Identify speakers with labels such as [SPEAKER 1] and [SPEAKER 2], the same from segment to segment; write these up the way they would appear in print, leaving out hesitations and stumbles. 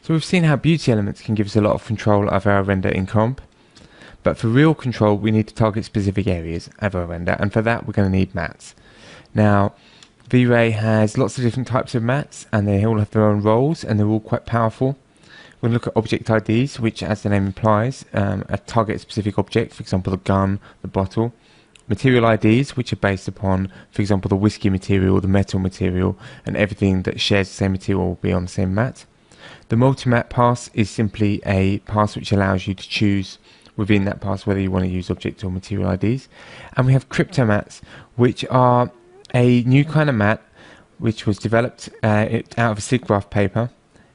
[SPEAKER 1] So we've seen how beauty elements can give us a lot of control over our render in comp, but for real control we need to target specific areas of our render, and for that we're going to need mattes. Now V-Ray has lots of different types of mattes and they all have their own roles and they're all quite powerful. We're going to look at object IDs, which as the name implies target a specific object, for example the gun, the bottle. Material IDs, which are based upon, for example, the whiskey material, the metal material, and everything that shares the same material will be on the same matte. The multi-matte pass is simply a pass which allows you to choose within that pass whether you want to use object or material IDs. And we have crypto mattes, which are a new kind of matte which was developed out of a SIGGRAPH paper.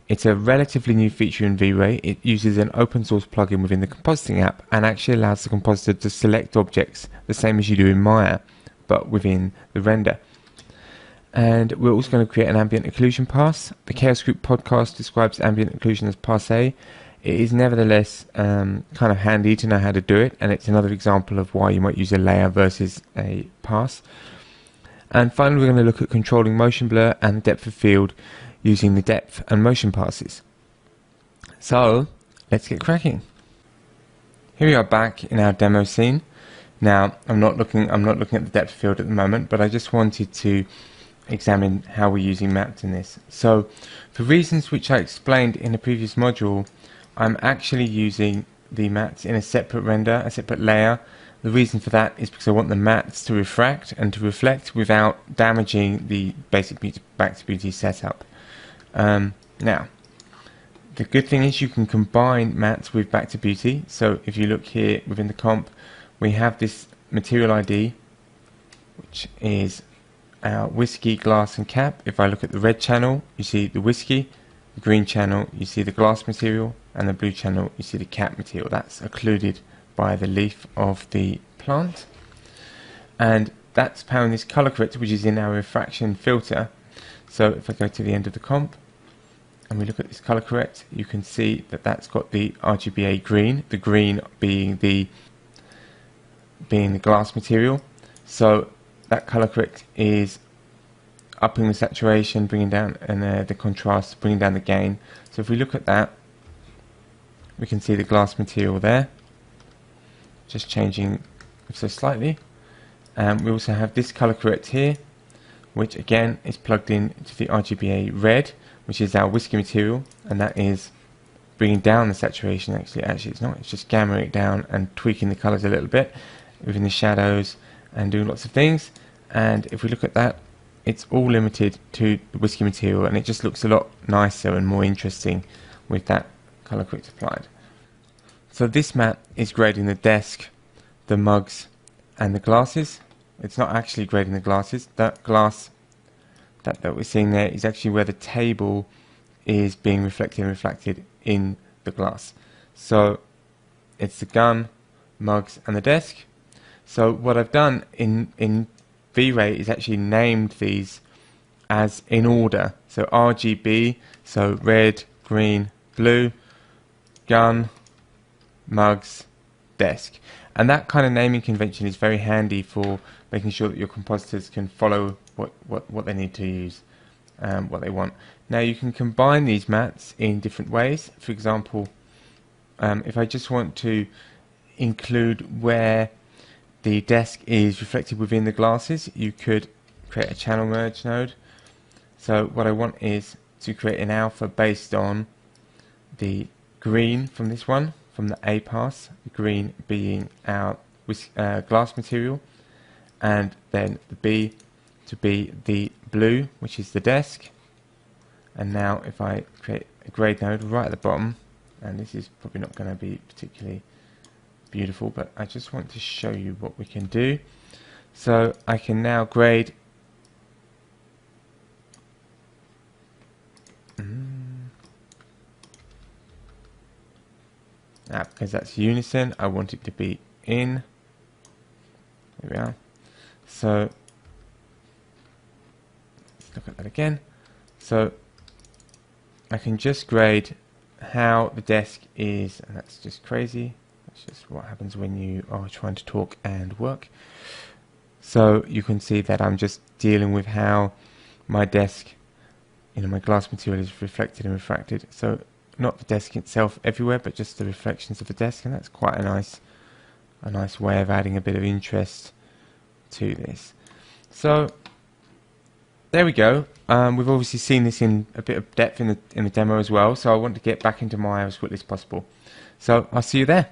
[SPEAKER 1] It's a relatively new feature in V-Ray. It uses an open source plugin within the compositing app and actually allows the compositor to select objects the same as you do in Maya, but within the render. And we're also going to create an ambient occlusion pass. The Chaos Group podcast describes ambient occlusion as passe. It is nevertheless kind of handy to know how to do it, and it's another example of why you might use a layer versus a pass. And finally we're going to look at controlling motion blur and depth of field using the depth and motion passes. So let's get cracking. Here we are back in our demo scene. Now I'm not looking at the depth of field at the moment, but I just wanted to examine how we're using mattes in this. So for reasons which I explained in a previous module, I'm actually using the mattes in a separate render, a separate layer. The reason for that is because I want the mattes to refract and to reflect without damaging the basic Back to Beauty setup. Now, the good thing is you can combine mattes with Back to Beauty. So if you look here within the comp, we have this material ID, which is our whiskey, glass and cap. If I look at the red channel, you see the whiskey, the green channel, you see the glass material, and the blue channel, you see the cap material. That's occluded by the leaf of the plant. And that's powering this color corrector, which is in our refraction filter. So if I go to the end of the comp and we look at this color correct, you can see that that's got the RGBA green, the green being the glass material. So that color correct is upping the saturation, bringing down the contrast, bringing down the gain. So if we look at that, we can see the glass material there, just changing so slightly. We also have this color correct here, which again is plugged in to the RGBA red, which is our whiskey material, and that is bringing down the saturation. Actually it's not, it's just gammering it down and tweaking the colors a little bit within the shadows and doing lots of things. And if we look at that, it's all limited to the whiskey material, and it just looks a lot nicer and more interesting with that color correct applied. So this matte is grading the desk, the mugs and the glasses. It's not actually grading the glasses. That glass that we're seeing there is actually where the table is being reflected and refracted in the glass. So it's the gun, mugs and the desk. So what I've done in V-Ray is actually named these as in order. So RGB, so red, green, blue, gun, mugs, desk. And that kind of naming convention is very handy for making sure that your compositors can follow what they need to use, what they want. Now you can combine these mattes in different ways. For example, if I just want to include where the desk is reflected within the glasses, you could create a channel merge node. So what I want is to create an alpha based on the green from this one, from the A pass, the green being our glass material, and then the B to be the blue, which is the desk. And now if I create a grade node right at the bottom, and this is probably not going to be particularly beautiful, but I just want to show you what we can do. So I can now grade because that's unison, I want it to be in. There we are. So let's look at that again. So I can just grade how the desk is, and that's just crazy. That's just what happens when you are trying to talk and work. So you can see that I'm just dealing with how my desk, my glass material is reflected and refracted. So not the desk itself everywhere, but just the reflections of the desk, and that's quite a nice way of adding a bit of interest to this. So there we go. We've obviously seen this in a bit of depth in the demo as well, so I want to get back into Maya as quickly as possible. So I'll see you there.